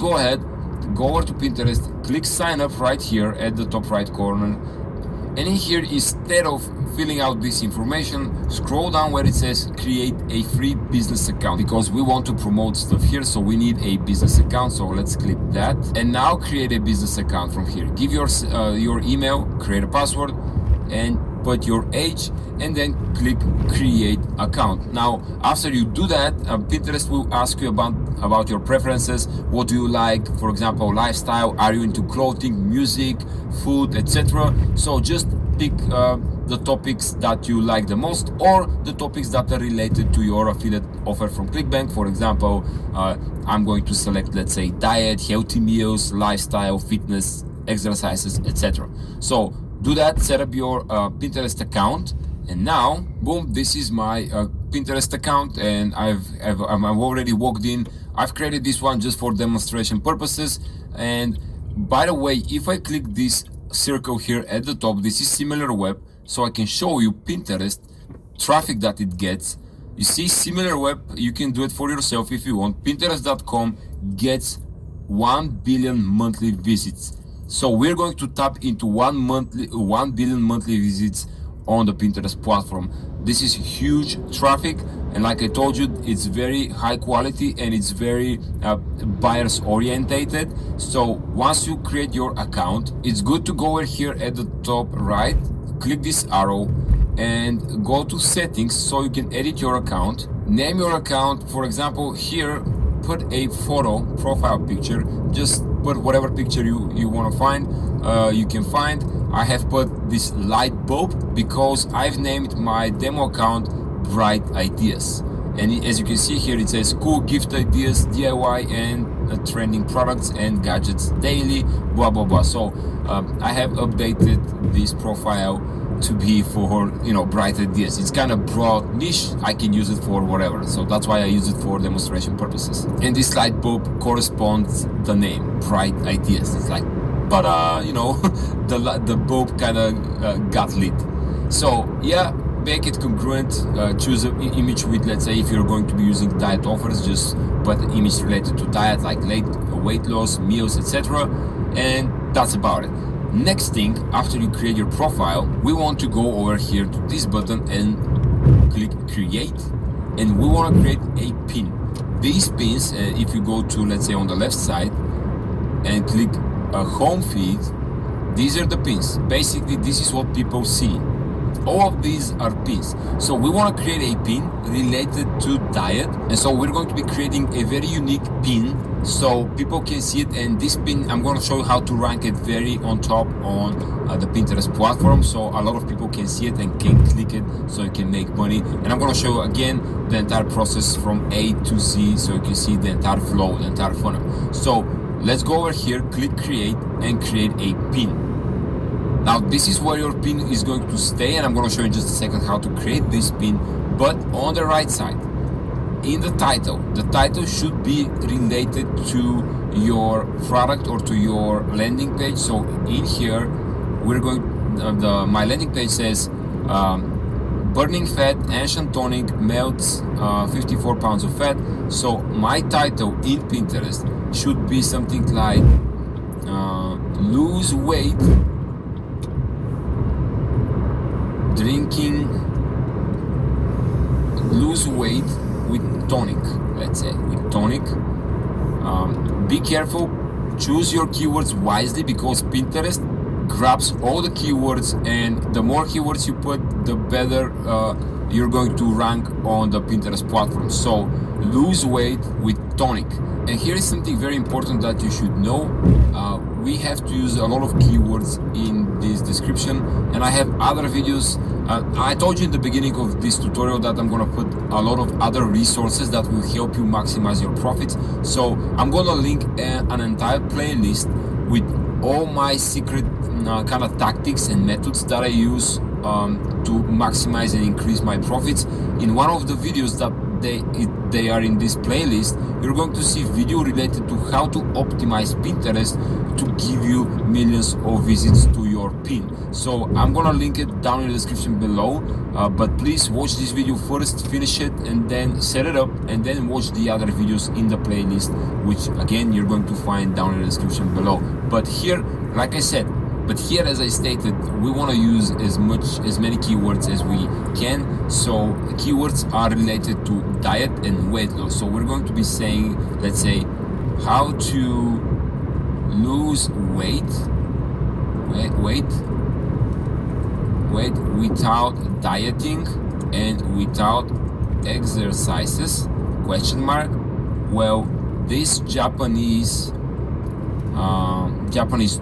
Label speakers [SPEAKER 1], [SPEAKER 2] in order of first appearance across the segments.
[SPEAKER 1] go ahead, go over to Pinterest, click sign up right here at the top right corner, and in here, instead of filling out this information, scroll down where it says create a free business account, because we want to promote stuff here, so we need a business account. So let's click that, and now create a business account from here. Give your email, create a password, and put your age, and then click create account. Now after you do that, Pinterest will ask you about your preferences. What do you like? For example, lifestyle. Are you into clothing, music, food, etc.? So just pick the topics that you like the most, or the topics that are related to your affiliate offer from ClickBank. For example, I'm going to select, let's say, diet, healthy meals, lifestyle, fitness, exercises, etc. So do that, set up your Pinterest account, and now boom, this is my Pinterest account, and I'm already logged in. I've created this one just for demonstration purposes. And by the way, if I click this circle here at the top, this is similar web, so I can show you Pinterest traffic that it gets. You see, similar web, you can do it for yourself if you want. Pinterest.com gets 1 billion monthly visits. So we're going to tap into 1 billion monthly visits on the Pinterest platform. This is huge traffic, and like I told you, it's very high quality and it's very buyers orientated. So once you create your account, it's good to go over here at the top right, click this arrow and go to settings so you can edit your account. Name your account. For example, here put a photo profile picture. Just put whatever picture you want to find. You can find. I have put this light bulb because I've named my demo account Bright Ideas, and as you can see here, it says cool gift ideas, DIY and trending products and gadgets daily, blah blah blah. So I have updated this profile to be for, you know, bright ideas. It's kind of broad niche, I can use it for whatever, so that's why I use it for demonstration purposes. And this light bulb corresponds the name Bright Ideas. It's like, but you know, the bulb kind of got lit. So yeah, make it congruent. Choose an image with, let's say, if you're going to be using diet offers, just put an image related to diet, like weight loss, meals, etc. And that's about it. Next thing, after you create your profile, we want to go over here to this button and click create, and we want to create a pin. These pins, if you go to, let's say, on the left side and click a home feed, these are the pins. Basically, this is what people see. All of these are pins. So we want to create a pin related to diet, and so we're going to be creating a very unique pin so people can see it. And this pin, I'm going to show you how to rank it very on top on the Pinterest platform, so a lot of people can see it and can click it, so you can make money. And I'm going to show you again the entire process from A to Z, so you can see the entire flow, the entire funnel. So let's go over here, click create, and create a pin. Now this is where your pin is going to stay, and I'm going to show you in just a second how to create this pin. But on the right side, in the title should be related to your product or to your landing page. So in here, we're going, my landing page says burning fat, ancient tonic, melts 54 pounds of fat. So my title in Pinterest should be something like lose weight, lose weight with tonic, let's say, with tonic. Be careful, choose your keywords wisely, because Pinterest grabs all the keywords, and the more keywords you put, the better you're going to rank on the Pinterest platform. So lose weight with tonic. And here is something very important that you should know. We have to use a lot of keywords in this description, and I have other videos. I told you in the beginning of this tutorial that I'm going to put a lot of other resources that will help you maximize your profits. So I'm going to link an entire playlist with all my secret kind of tactics and methods that I use to maximize and increase my profits. In one of the videos that they are in this playlist, you're going to see video related to how to optimize Pinterest to give you millions of visits to your pin. So I'm gonna link it down in the description below, but please watch this video first, finish it, and then set it up, and then watch the other videos in the playlist, which again you're going to find down in the description below. But here, like I said, as I stated, we want to use as many keywords as we can. So keywords are related to diet and weight loss. So we're going to be saying, let's say, how to lose weight without dieting and without exercises, question mark. Well, this Japanese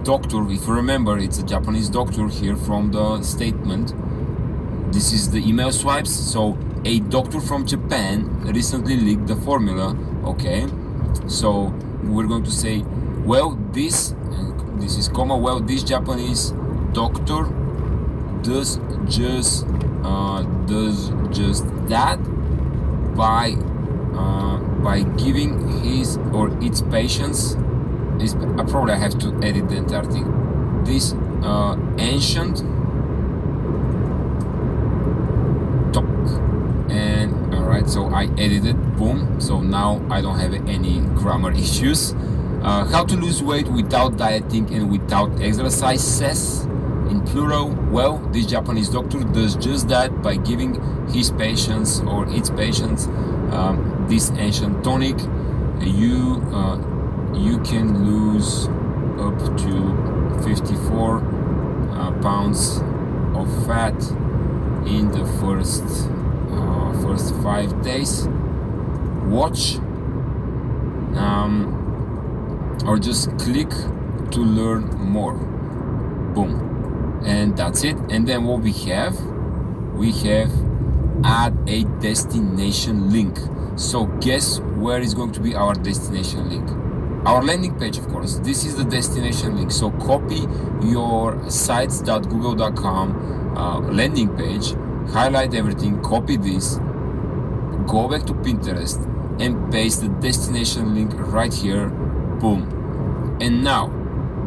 [SPEAKER 1] doctor, if you remember, it's a Japanese doctor here from the statement. This is the email swipes. So a doctor from Japan recently leaked the formula. Okay, so we're going to say, well, this is comma, well, this Japanese doctor does just that by giving his or its patients. I probably have to edit the entire thing. This ancient talk, and all right, so I edited, boom. So now I don't have any grammar issues. How to lose weight without dieting and without exercises, in plural. Well, this Japanese doctor does just that by giving his patients or its patients this ancient tonic. You can lose up to 54 pounds of fat in the first 5 days. Watch or just click to learn more. Boom, and that's it. And then what we have add a destination link. So guess where is going to be our destination link? Our landing page, of course. This is the destination link. So copy your sites.google.com landing page, highlight everything, copy this, go back to Pinterest and paste the destination link right here. Boom. And now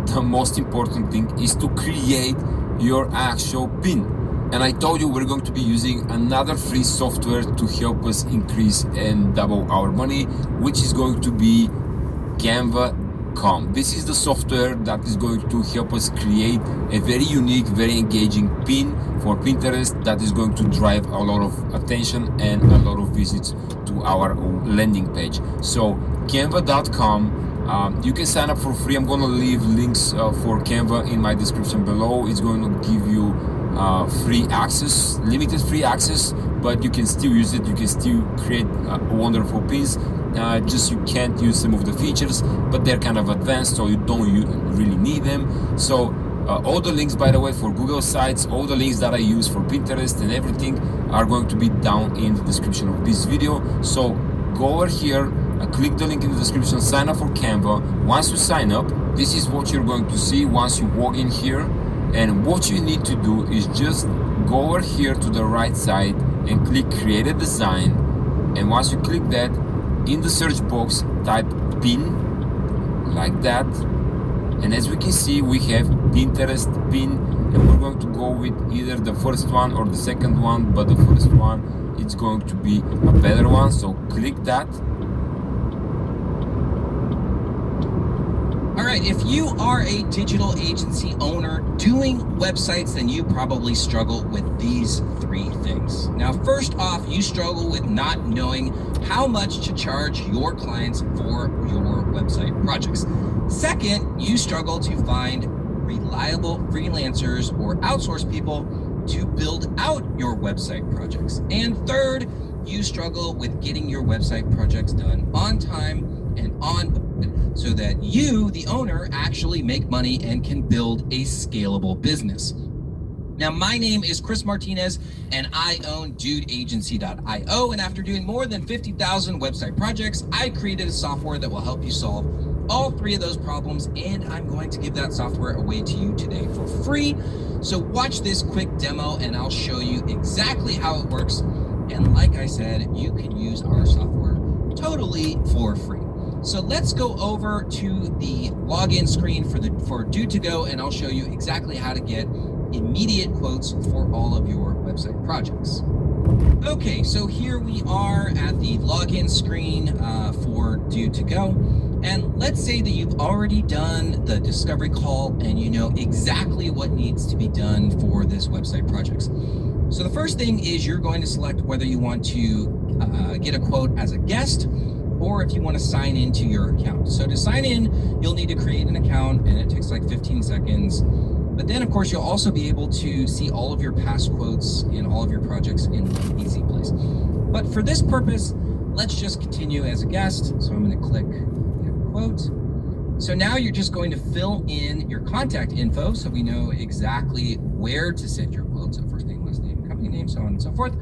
[SPEAKER 1] the most important thing is to create your actual pin. And I told you we're going to be using another free software to help us increase and double our money, which is going to be Canva.com. This is the software that is going to help us create a very unique, very engaging pin for Pinterest that is going to drive a lot of attention and a lot of visits to our landing page. So Canva.com. You can sign up for free. I'm going to leave links for Canva in my description below. It's going to give you free access, limited free access, but you can still use it. You can still create wonderful pins. Just you can't use some of the features, but they're kind of advanced, so you don't really need them. So all the links, by the way, for Google Sites, all the links that I use for Pinterest and everything are going to be down in the description of this video. So go over here, click the link in the description, sign up for Canva. Once you sign up, this is what you're going to see once you walk in here. And what you need to do is just go over here to the right side and click create a design. And once you click that, in the search box type pin like that, and as we can see we have Pinterest pin, and we're going to go with either the first one or the second one, but the first one, it's going to be a better one. So click that.
[SPEAKER 2] Alright, if you are a digital agency owner doing websites, then you probably struggle with these three things. Now, first off, you struggle with not knowing how much to charge your clients for your website projects. Second, you struggle to find reliable freelancers or outsource people to build out your website projects. And third, you struggle with getting your website projects done on time and on budget, so that you, the owner, actually make money and can build a scalable business. Now, my name is Chris Martinez, and I own DudeAgency.io. And after doing more than 50,000 website projects, I created a software that will help you solve all three of those problems. And I'm going to give that software away to you today for free. So watch this quick demo, and I'll show you exactly how it works. And like I said, you can use our software totally for free. So let's go over to the login screen for Do2Go, and I'll show you exactly how to get immediate quotes for all of your website projects. Okay, so here we are at the login screen for Do2Go. And let's say that you've already done the discovery call and you know exactly what needs to be done for this website project. So the first thing is you're going to select whether you want to get a quote as a guest or if you want to sign into your account. So to sign in, you'll need to create an account and it takes like 15 seconds. But then of course, you'll also be able to see all of your past quotes in all of your projects in one easy place. But for this purpose, let's just continue as a guest. So I'm going to click quote. So now you're just going to fill in your contact info so we know exactly where to send your quote. So first name, last name, company name, so on and so forth.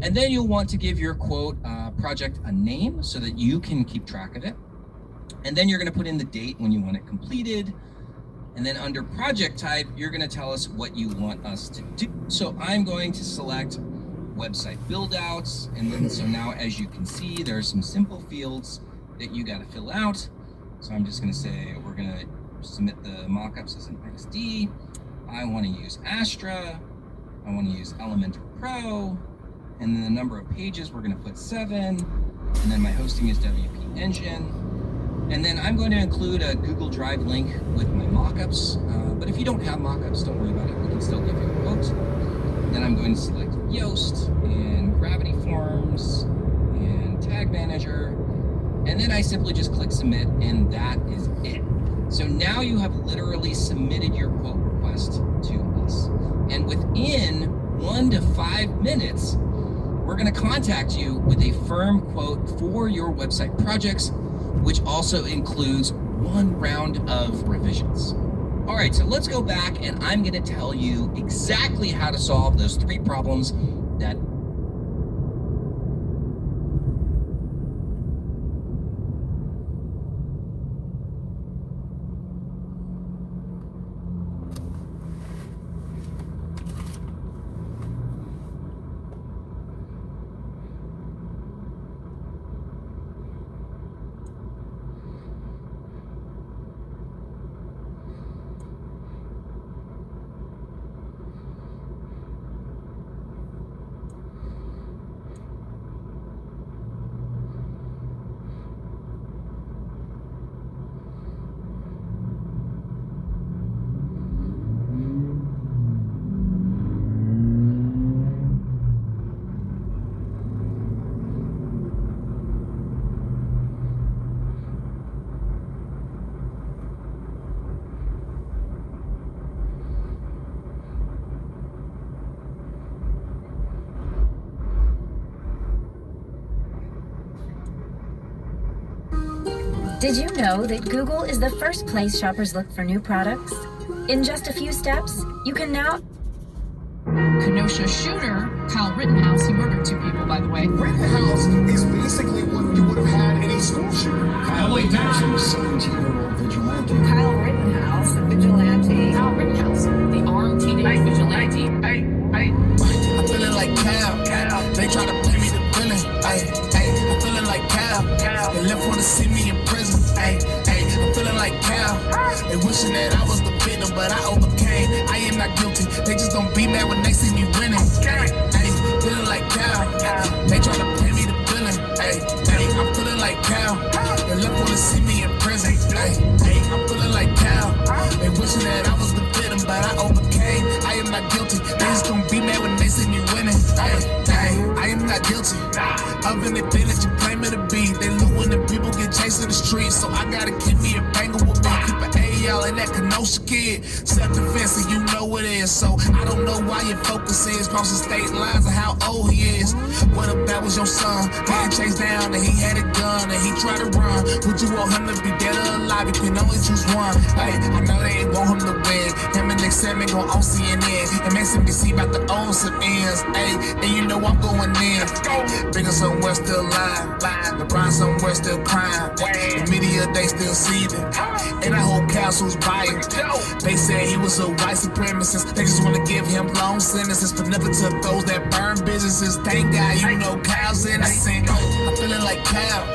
[SPEAKER 2] And then you'll want to give your quote project a name so that you can keep track of it. And then you're going to put in the date when you want it completed. And then under project type, you're going to tell us what you want us to do. So I'm going to select website build outs. And then so now, as you can see, there are some simple fields that you got to fill out. So I'm just going to say we're going to submit the mockups as an XD. I want to use Astra. I want to use Elementor Pro. And then the number of pages, we're going to put 7. And then my hosting is WP Engine. And then I'm going to include a Google Drive link with my mockups. But if you don't have mockups, don't worry about it. We can still give you a quote. Then I'm going to select Yoast and Gravity Forms and Tag Manager. And then I simply just click submit, and that is it. So now you have literally submitted your quote request to us. And within 1 to 5 minutes, we're going to contact you with a firm quote for your website projects, which also includes 1 round of revisions. All right, so let's go back and I'm going to tell you exactly how to solve those 3 problems that
[SPEAKER 3] Did you know that Google is the first place shoppers look for new products? In just a few steps, you can now...
[SPEAKER 4] Kenosha shooter, Kyle Rittenhouse, he murdered 2 people, by the way.
[SPEAKER 5] Rittenhouse is basically what you would have had in a school shooter.
[SPEAKER 1] Lae Vegas, 17-year-old vigilante.
[SPEAKER 6] Kyle Rittenhouse, a vigilante.
[SPEAKER 4] Kyle Rittenhouse, the armed teenage vigilante.
[SPEAKER 5] I'm feeling like Cal. They try to play me the villain. I'm feeling like Cal. They left want to see me in prison. I'm feeling like Cal. They wishing that I was the victim, but I overcame. I am not guilty. They just gon' be mad when they see me winning. Feeling like Cal. They try to play me the villain. I'm feeling like Cal. They left want to see me in prison. I'm feeling like Cal. They wishing that I was the victim, but I overcame. I am not guilty. They just gon' be mad when they see me winning. I am not guilty of anything that you claim it to be. They loot when the people get chased in the streets, so I gotta keep me a banger with me. Keep an A-y'all and that Kenosha kid. Self-defense, and you know it is. So I don't know why your focus is crossing state lines of how old he is. What if that was your son? Getting chased down and he had a gun and he tried to run. Would you want him to be dead or alive? You can only choose one. I know they ain't want him to win. Him and Nick Salmon gon' on CNN. And MSNBC about to own some ends. And you know I'm going in. Bigger somewhere still lying. LeBron somewhere still crying. The media, they still seething. And that whole castle's buying. They said he was a white supremacist. They just wanna give him long sentences, but never to those that burn businesses. Thank God you know Kyle's innocent. I'm feeling like Kyle.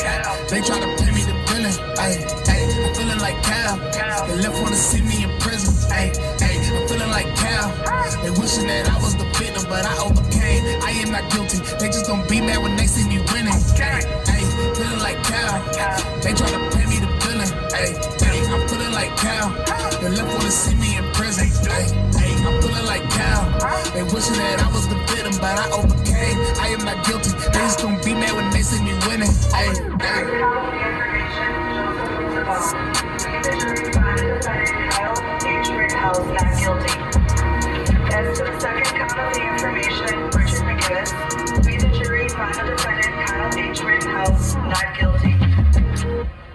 [SPEAKER 5] They try to play me the villain. Ay, ay, I'm feeling like Cal. They left wanna see me in prison. Ay, ay, I'm feeling like Cal. They wishing that I was the victim, but I overcame. I am not guilty. They just gon' be mad when they see me winning. Ay, ay, feeling like Cal. They try to pay me the villain. Ay, ay, I'm feeling like Cal. They left wanna see me in prison. Ay, ay, I'm feeling like Cal. They wishing that I was the victim, but I overcame. I am not guilty. They just gon' be mad when they see me winning. Ay, ay.
[SPEAKER 7] Not guilty. As to the second count of the information, Richard McGinnis, we the jury find the defendant Kyle H. Rittenhouse not guilty.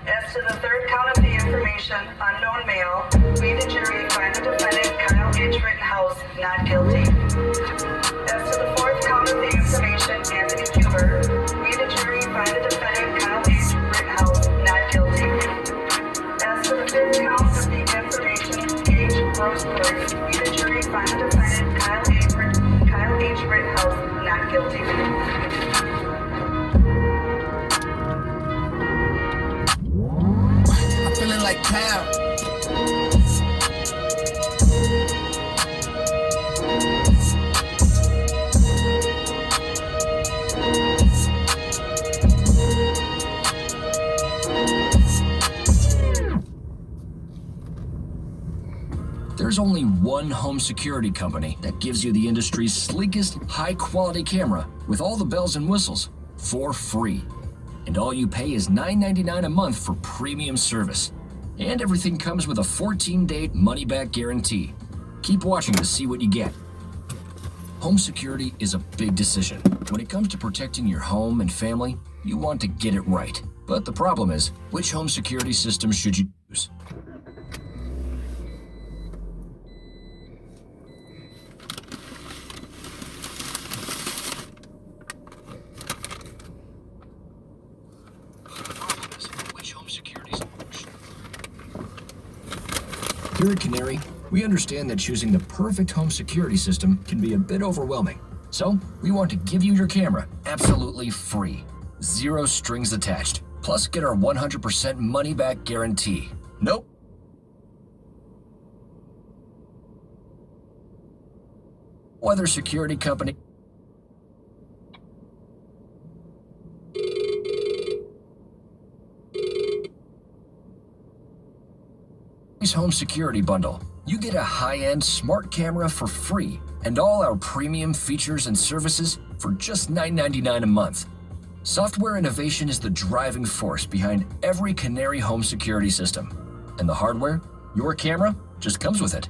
[SPEAKER 7] As to the third count of the information, unknown male, we the jury find the defendant Kyle H. Rittenhouse not guilty. As to the fourth count of the information, Anthony Huber, we the jury find the defendant Kyle H. Rittenhouse not guilty. As to the fifth count of the information, Rosebud, we the jury find the defendant Kyle H. Rittenhouse not guilty.
[SPEAKER 5] I'm feeling like Cal.
[SPEAKER 2] There's only one home security company that gives you the industry's sleekest, high-quality camera with all the bells and whistles for free. And all you pay is $9.99 a month for premium service. And everything comes with a 14-day money-back guarantee. Keep watching to see what you get. Home security is a big decision. When it comes to protecting your home and family, you want to get it right. But the problem is, which home security system should you use? Here at Canary, we understand that choosing the perfect home security system can be a bit overwhelming. So, we want to give you your camera absolutely free. 0 strings attached. Plus, get our 100% money-back guarantee. Nope. Other security company. Home security bundle. You get a high-end smart camera for free and all our premium features and services for just $9.99 a month. Software innovation is the driving force behind every Canary home security system. And the hardware? Your camera just comes with it.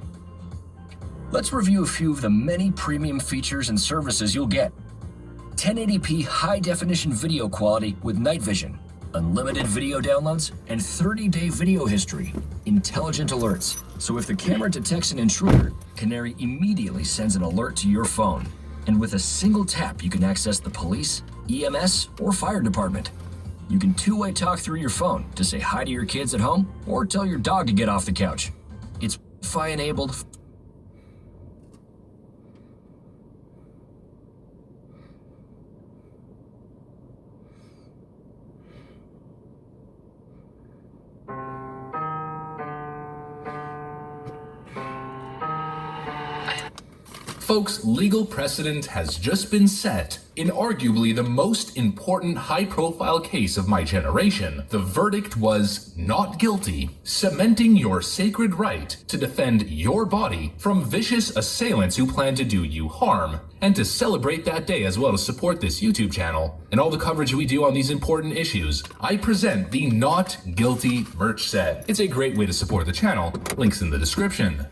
[SPEAKER 2] Let's review a few of the many premium features and services you'll get. 1080p high-definition video quality with night vision, unlimited video downloads, and 30-day video history. Intelligent alerts. So if the camera detects an intruder, Canary immediately sends an alert to your phone. And with a single tap, you can access the police, EMS, or fire department. You can two-way talk through your phone to say hi to your kids at home or tell your dog to get off the couch. It's Wi-Fi enabled.
[SPEAKER 8] Folks, legal precedent has just been set in arguably the most important high-profile case of my generation. The verdict was not guilty, cementing your sacred right to defend your body from vicious assailants who plan to do you harm. And to celebrate that day as well as support this YouTube channel and all the coverage we do on these important issues, I present the Not Guilty merch set. It's a great way to support the channel. Links in the description.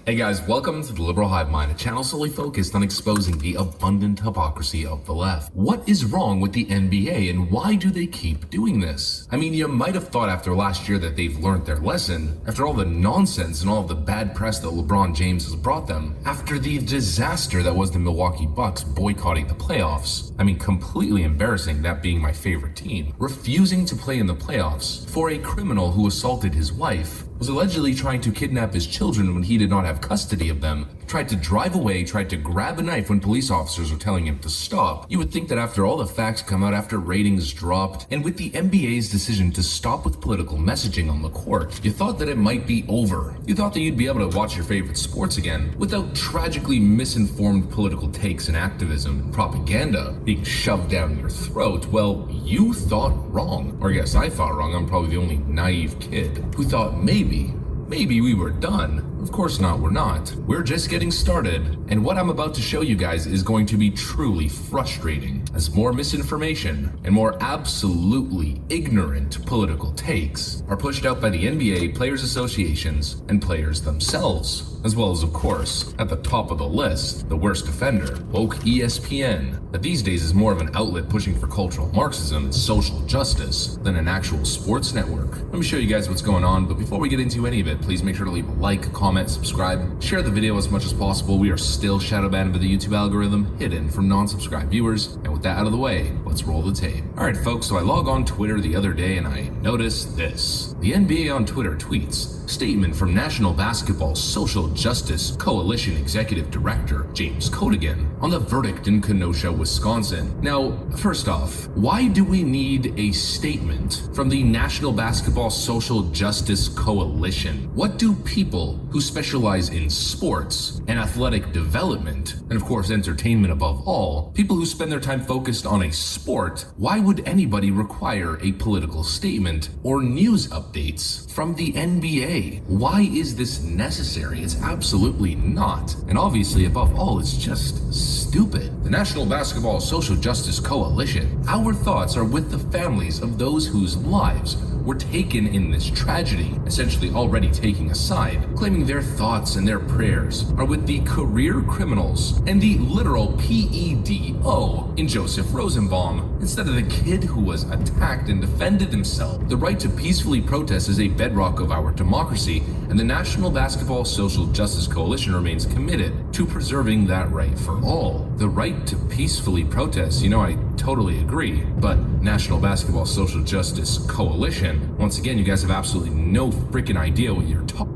[SPEAKER 8] Hey guys, welcome to The Liberal Hive Mind, a channel solely focused on exposing the abundant hypocrisy of the left. What is wrong with the NBA and why do they keep doing this? I mean, you might have thought after last year that they've learned their lesson, after all the nonsense and all of the bad press that LeBron James has brought them, after the disaster that was the Milwaukee Bucks boycotting the playoffs. I mean, completely embarrassing, that being my favorite team. Refusing to play in the playoffs for a criminal who assaulted his wife, was allegedly trying to kidnap his children when he did not have custody of them, tried to drive away, tried to grab a knife when police officers were telling him to stop. You would think that after all the facts come out, after ratings dropped, and with the NBA's decision to stop with political messaging on the court, you thought that it might be over. You thought that you'd be able to watch your favorite sports again without tragically misinformed political takes and activism and propaganda being shoved down your throat. Well, you thought wrong. Or I guess I thought wrong. I'm probably the only naive kid who thought maybe we were done. Of course not, we're not. We're just getting started, and what I'm about to show you guys is going to be truly frustrating, as more misinformation and more absolutely ignorant political takes are pushed out by the NBA, players' associations, and players themselves. As well as, of course, at the top of the list, the worst offender, woke ESPN, that these days is more of an outlet pushing for cultural Marxism and social justice than an actual sports network. Let me show you guys what's going on, but before we get into any of it, please make sure to leave a like, comment, subscribe, share the video as much as possible. We are still shadow banned by the YouTube algorithm, hidden from non-subscribed viewers, and with that out of the way, let's roll the tape. Alright folks, so I log on Twitter the other day and I noticed this. The NBA on Twitter tweets, statement from National Basketball Social Justice Coalition Executive Director James Codigan on the verdict in Kenosha, Wisconsin. Now, first off, why do we need a statement from the National Basketball Social Justice Coalition? What do people who specialize in sports and athletic development, and of course entertainment above all, people who spend their time focused on a sport, why would anybody require a political statement or news updates from the NBA? Why is this necessary? It's absolutely not. And obviously, above all, it's just stupid. The National Basketball Social Justice Coalition, our thoughts are with the families of those whose lives were taken in this tragedy, essentially already taking a side, claiming their thoughts and their prayers are with the career criminals and the literal PEDO in Joseph Rosenbaum, instead of the kid who was attacked and defended himself. The right to peacefully protest is a bedrock of our democracy, and the National Basketball Social Justice Coalition remains committed to preserving that right for all. The right to peacefully protest, I totally agree, but National Basketball Social Justice Coalition, once again, you guys have absolutely no freaking idea what you're talking.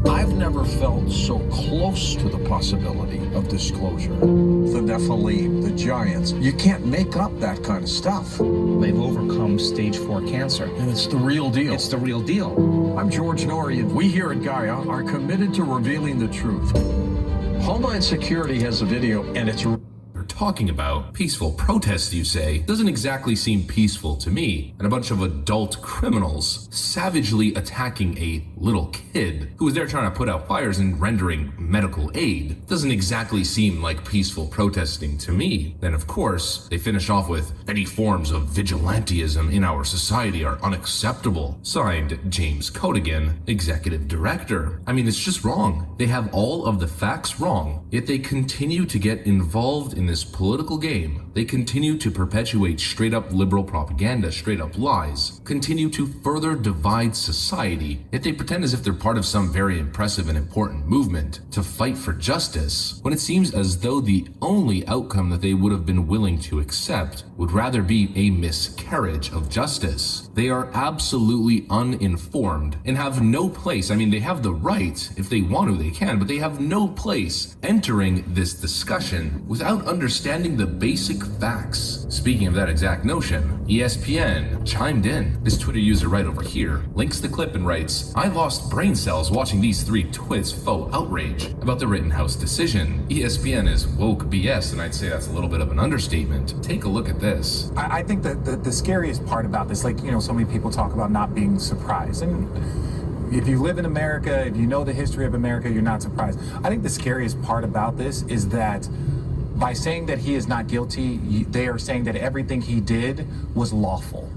[SPEAKER 9] I've never felt so close to the possibility of disclosure. The Nephilim, the giants, you can't make up that kind of stuff.
[SPEAKER 2] They've overcome stage 4 cancer.
[SPEAKER 9] And it's the real deal.
[SPEAKER 2] It's the real deal.
[SPEAKER 9] I'm George Norrie, and we here at Gaia are committed to revealing the truth. Homeland Security has a video, and it's
[SPEAKER 8] talking about. Peaceful protest, you say? Doesn't exactly seem peaceful to me. And a bunch of adult criminals savagely attacking a little kid who was there trying to put out fires and rendering medical aid doesn't exactly seem like peaceful protesting to me. Then of course, they finish off with, any forms of vigilantism in our society are unacceptable. Signed, James Codigan, Executive Director. I mean, it's just wrong. They have all of the facts wrong, yet they continue to get involved in this political game. They continue to perpetuate straight up liberal propaganda, straight up lies, continue to further divide society, yet they pretend as if they're part of some very impressive and important movement to fight for justice, when it seems as though the only outcome that they would have been willing to accept would rather be a miscarriage of justice. They are absolutely uninformed and have no place. I mean, they have the right, if they want to, they can, but they have no place entering this discussion without understanding the basic facts. Speaking of that exact notion, ESPN chimed in. This Twitter user right over here links the clip and writes, I lost brain cells watching these three twits faux outrage about the Rittenhouse decision. ESPN is woke BS, and I'd say that's a little bit of an understatement. Take a look at this.
[SPEAKER 10] I think that the scariest part about this, like, so many people talk about not being surprised. And if you live in America, if you know the history of America, you're not surprised. I think the scariest part about this is that by saying that he is not guilty, they are saying that everything he did was lawful.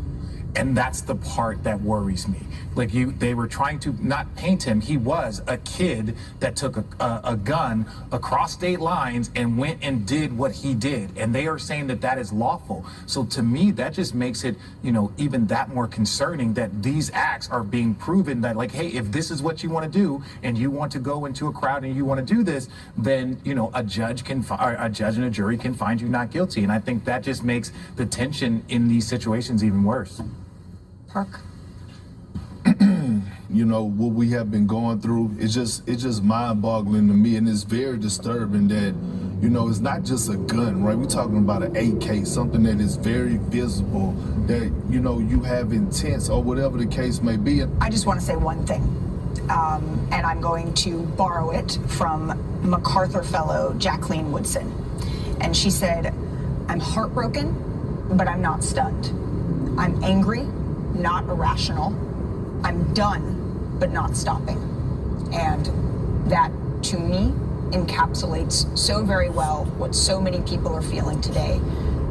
[SPEAKER 10] And that's the part that worries me. Like, they were trying to not paint him. He was a kid that took a gun across state lines and went and did what he did. And they are saying that that is lawful. So to me, that just makes it, even that more concerning that these acts are being proven that, like, hey, if this is what you want to do and you want to go into a crowd and you want to do this, then, a judge and a jury can find you not guilty. And I think that just makes the tension in these situations even worse.
[SPEAKER 3] Park.
[SPEAKER 11] you know, what we have been going through. It's just mind-boggling to me, and it's very disturbing that, you know, it's not just a gun, right? We're talking about an AK, something that is very visible, that, you know, you have intents or whatever the case may be.
[SPEAKER 12] I just want to say one thing, and I'm going to borrow it from MacArthur Fellow Jacqueline Woodson. And she said, "I'm heartbroken, but I'm not stunned. I'm angry, not irrational. I'm done, but not stopping." And that, to me, encapsulates so very well what so many people are feeling today.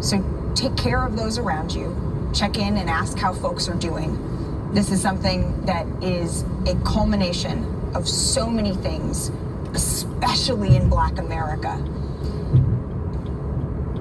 [SPEAKER 12] So take care of those around you. Check in and ask how folks are doing. This is something that is a culmination of so many things, especially in Black America.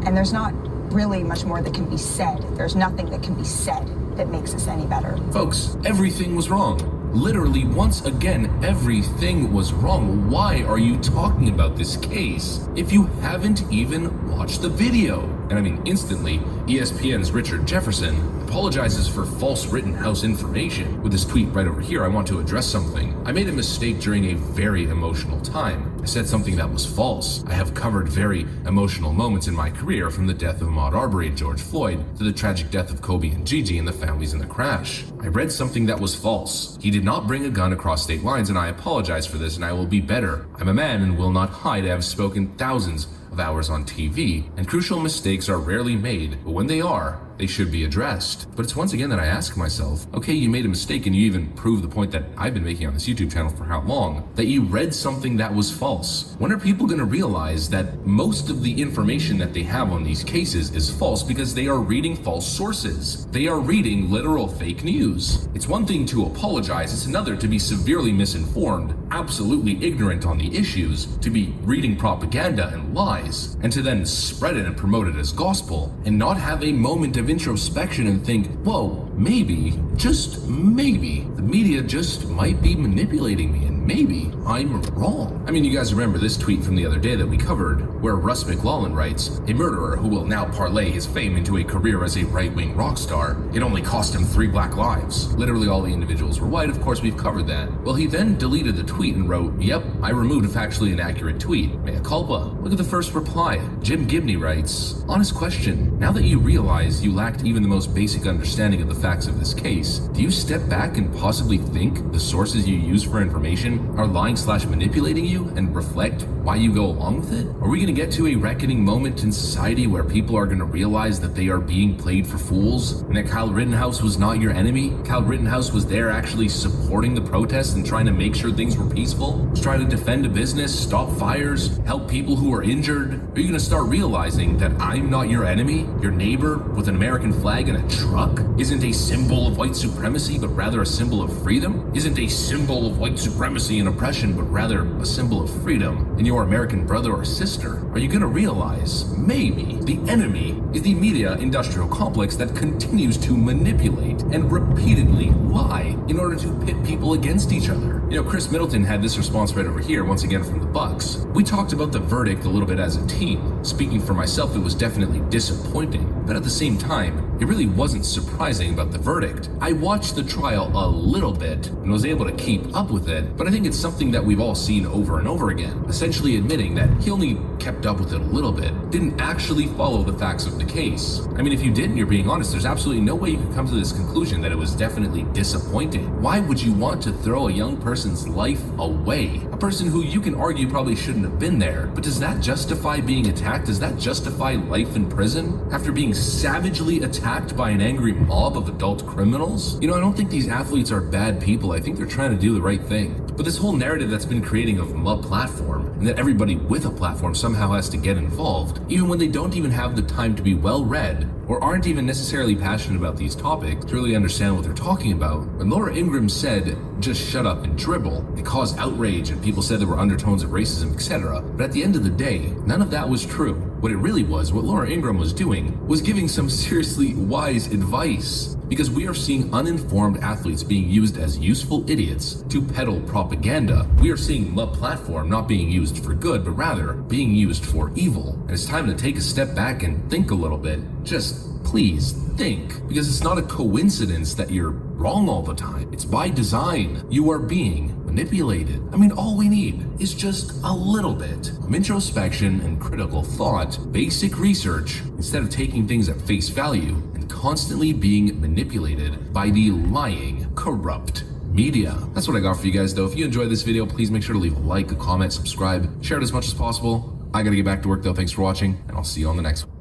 [SPEAKER 12] And there's not really much more that can be said. There's nothing that can be said that makes us any better.
[SPEAKER 8] Folks, everything was wrong. Literally, once again, everything was wrong. Why are you talking about this case if you haven't even watched the video? And I mean, instantly, ESPN's Richard Jefferson apologizes for false Rittenhouse information. With this tweet right over here, I want to address something. I made a mistake during a very emotional time. I said something that was false. I have covered very emotional moments in my career, from the death of Ahmaud Arbery and George Floyd to the tragic death of Kobe and Gigi and the families in the crash. I read something that was false. He did not bring a gun across state lines, and I apologize for this, and I will be better. I'm a man and will not hide. I have spoken thousands of hours on TV, and crucial mistakes are rarely made, but when they are, they should be addressed. But it's once again that I ask myself, okay, you made a mistake, and you even proved the point that I've been making on this YouTube channel for how long, that you read something that was false. When are people going to realize that most of the information that they have on these cases is false because they are reading false sources? They are reading literal fake news. It's one thing to apologize, it's another to be severely misinformed, absolutely ignorant on the issues, to be reading propaganda and lies, and to then spread it and promote it as gospel, and not have a moment of introspection and think, whoa, maybe, just maybe, the media just might be manipulating me, and maybe I'm wrong. I mean, you guys remember this tweet from the other day that we covered, where Russ McLaughlin writes, "A murderer who will now parlay his fame into a career as a right-wing rock star. It only cost him 3 black lives." Literally all the individuals were white, of course we've covered that. Well, he then deleted the tweet and wrote, "Yep, I removed a factually inaccurate tweet. Mea culpa." Look at the first reply. Jim Gibney writes, "Honest question, now that you realize you lacked even the most basic understanding of the facts of this case, do you step back and possibly think the sources you use for information are lying/manipulating you and reflect why you go along with it? Are we going to get to a reckoning moment in society where people are going to realize that they are being played for fools, and that Kyle Rittenhouse was not your enemy? Kyle Rittenhouse was there actually supporting the protests and trying to make sure things were peaceful, trying to defend a business, stop fires, help people who are injured? Are you going to start realizing that I'm not your enemy? Your neighbor with an American flag and a truck isn't a symbol of white supremacy, but rather a symbol of freedom? Isn't a symbol of white supremacy and oppression, but rather a symbol of freedom in your American brother or sister? Are you going to realize maybe the enemy is the media industrial complex that continues to manipulate and repeatedly lie in order to pit people against each other? You know, Chris Middleton had this response right over here, once again from the Bucks. "We talked about the verdict a little bit as a team. Speaking for myself, it was definitely disappointing, but at the same time, it really wasn't surprising about the verdict. I watched the trial a little bit and was able to keep up with it, but I think it's something that we've all seen over and over again, essentially admitting that he only kept up with it a little bit, didn't actually follow the facts of the case. I mean, if you didn't, you're being honest, there's absolutely no way you could come to this conclusion that it was definitely disappointing. Why would you want to throw a young person's life away? A person who you can argue probably shouldn't have been there, but does that justify being attacked? Does that justify life in prison after being savagely attacked by an angry mob of adult criminals? You know, I don't think these athletes are bad people. I think they're trying to do the right thing. But this whole narrative that's been creating of a platform, and that everybody with a platform somehow has to get involved, even when they don't even have the time to be well read, or aren't even necessarily passionate about these topics to really understand what they're talking about. When Laura Ingraham said, "Just shut up and dribble," it caused outrage and people said there were undertones of racism, etc. But at the end of the day, none of that was true. What it really was, what Laura Ingraham was doing, was giving some seriously wise advice. Because we are seeing uninformed athletes being used as useful idiots to peddle propaganda. We are seeing the platform not being used for good, but rather being used for evil. And it's time to take a step back and think a little bit. Just Please think, because it's not a coincidence that you're wrong all the time. It's by design. You are being manipulated. I mean, all we need is just a little bit of introspection and critical thought, basic research, instead of taking things at face value and constantly being manipulated by the lying, corrupt media. That's what I got for you guys though. If you enjoyed this video, please make sure to leave a like, a comment, subscribe, share it as much as possible. I gotta get back to work though. Thanks for watching, and I'll see you on the next one.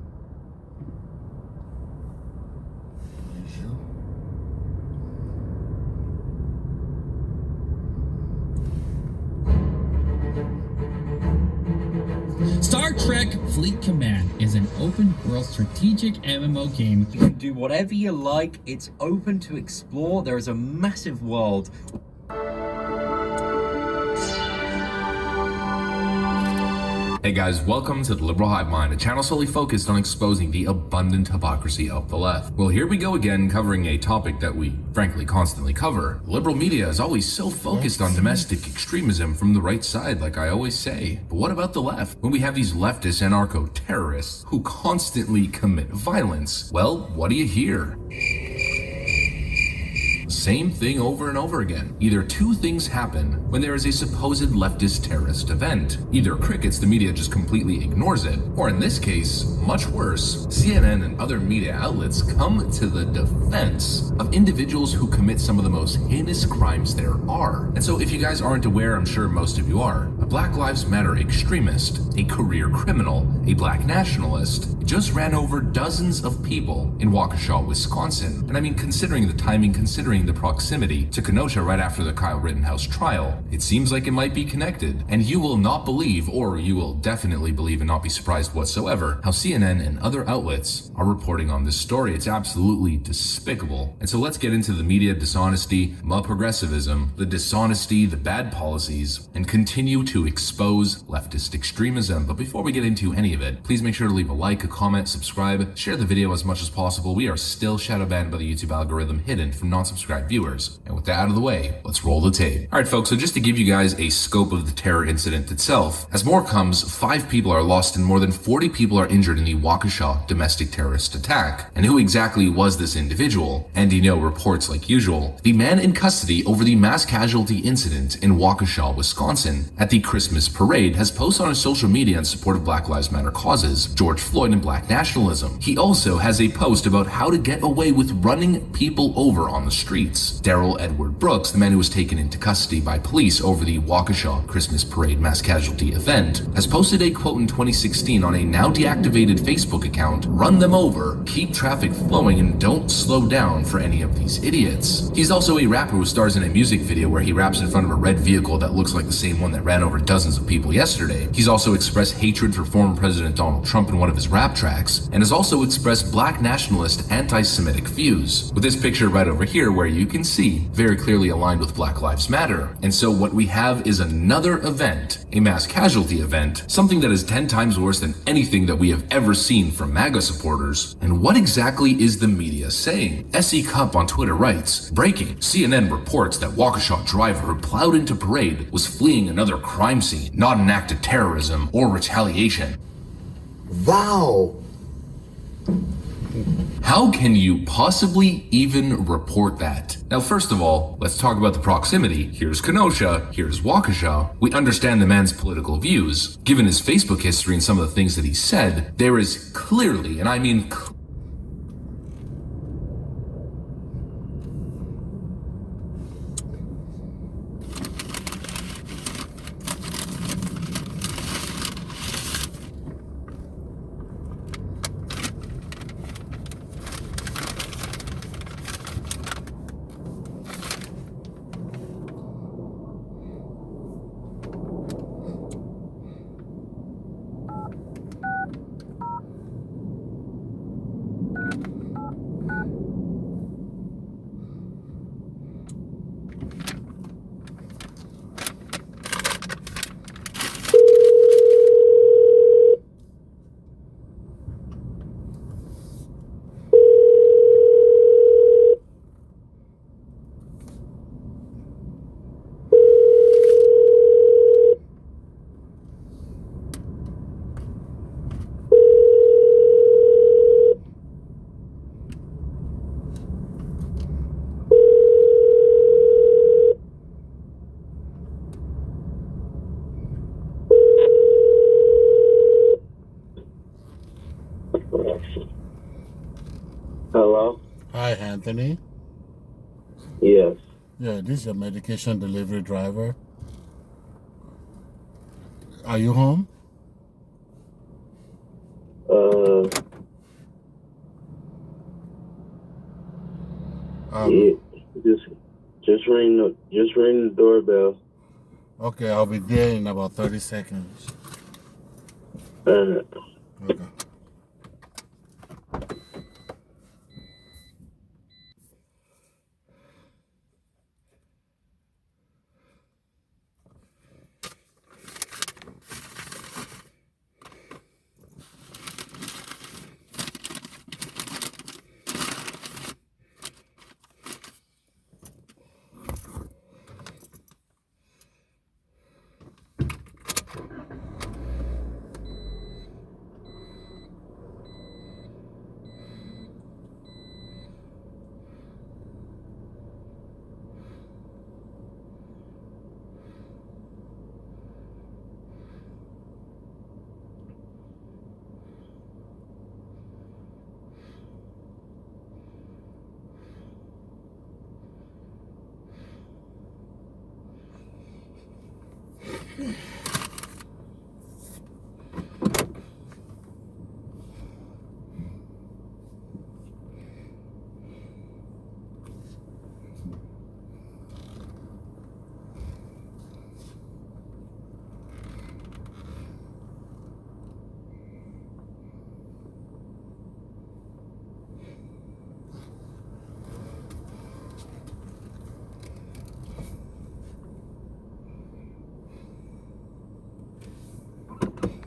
[SPEAKER 13] Star Trek Fleet Command is an open-world strategic MMO game.
[SPEAKER 14] You can do whatever you like. It's open to explore. There is a massive world.
[SPEAKER 8] Hey guys, welcome to The Liberal Hive Mind, a channel solely focused on exposing the abundant hypocrisy of the left. Well, here we go again, covering a topic that we, frankly, constantly cover. Liberal media is always so focused on domestic extremism from the right side, like I always say. But what about the left? When we have these leftist anarcho-terrorists who constantly commit violence, well, what do you hear? Same thing over and over again. Either two things happen when there is a supposed leftist terrorist event. Either crickets, the media just completely ignores it, or in this case, much worse, CNN and other media outlets come to the defense of individuals who commit some of the most heinous crimes there are. And so if you guys aren't aware, I'm sure most of you are, a Black Lives Matter extremist, a career criminal, a black nationalist, just ran over dozens of people in Waukesha, Wisconsin. And I mean, considering the timing, considering the proximity to Kenosha right after the Kyle Rittenhouse trial, it seems like it might be connected. And you will not believe, or you will definitely believe and not be surprised whatsoever, how CNN and other outlets are reporting on this story. It's absolutely despicable. And so let's get into the media dishonesty, progressivism, the dishonesty, the bad policies, and continue to expose leftist extremism. But before we get into any of it, please make sure to leave a like, a comment, subscribe, share the video as much as possible. We are still shadow banned by the YouTube algorithm, hidden from non-subscribed viewers. And with that out of the way, let's roll the tape. Alright folks, so just to give you guys a scope of the terror incident itself, as more comes, 5 people are lost and more than 40 people are injured in the Waukesha domestic terrorist attack. And who exactly was this individual? And you know, reports like usual, the man in custody over the mass casualty incident in Waukesha, Wisconsin at the Christmas parade has posted on his social media in support of Black Lives Matter causes, George Floyd and black nationalism. He also has a post about how to get away with running people over on the streets. Daryl Edward Brooks, the man who was taken into custody by police over the Waukesha Christmas parade mass casualty event, has posted a quote in 2016 on a now deactivated Facebook account, "Run them over, keep traffic flowing, and don't slow down for any of these idiots." He's also a rapper who stars in a music video where he raps in front of a red vehicle that looks like the same one that ran over dozens of people yesterday. He's also expressed hatred for former President Donald Trump in one of his rap tracks, and has also expressed black nationalist anti-Semitic views, with this picture right over here where you can see very clearly aligned with Black Lives Matter. And so what we have is another event, a mass casualty event, something that is 10 times worse than anything that we have ever seen from MAGA supporters. And what exactly is the media saying? SE Cup on Twitter writes, breaking, CNN reports that Waukesha driver who plowed into parade was fleeing another crime scene, not an act of terrorism or retaliation.
[SPEAKER 15] Wow.
[SPEAKER 8] How can you possibly even report that? Now, first of all, let's talk about the proximity. Here's Kenosha, here's Waukesha. We understand the man's political views. Given his Facebook history and some of the things that he said, there is clearly, and I mean
[SPEAKER 16] Anthony?
[SPEAKER 17] Yes.
[SPEAKER 16] Yeah, this is your medication delivery driver. Are you home?
[SPEAKER 17] Yeah, just ring the doorbell.
[SPEAKER 16] Okay, I'll be there in about 30 seconds.
[SPEAKER 17] Uh,
[SPEAKER 16] Okay.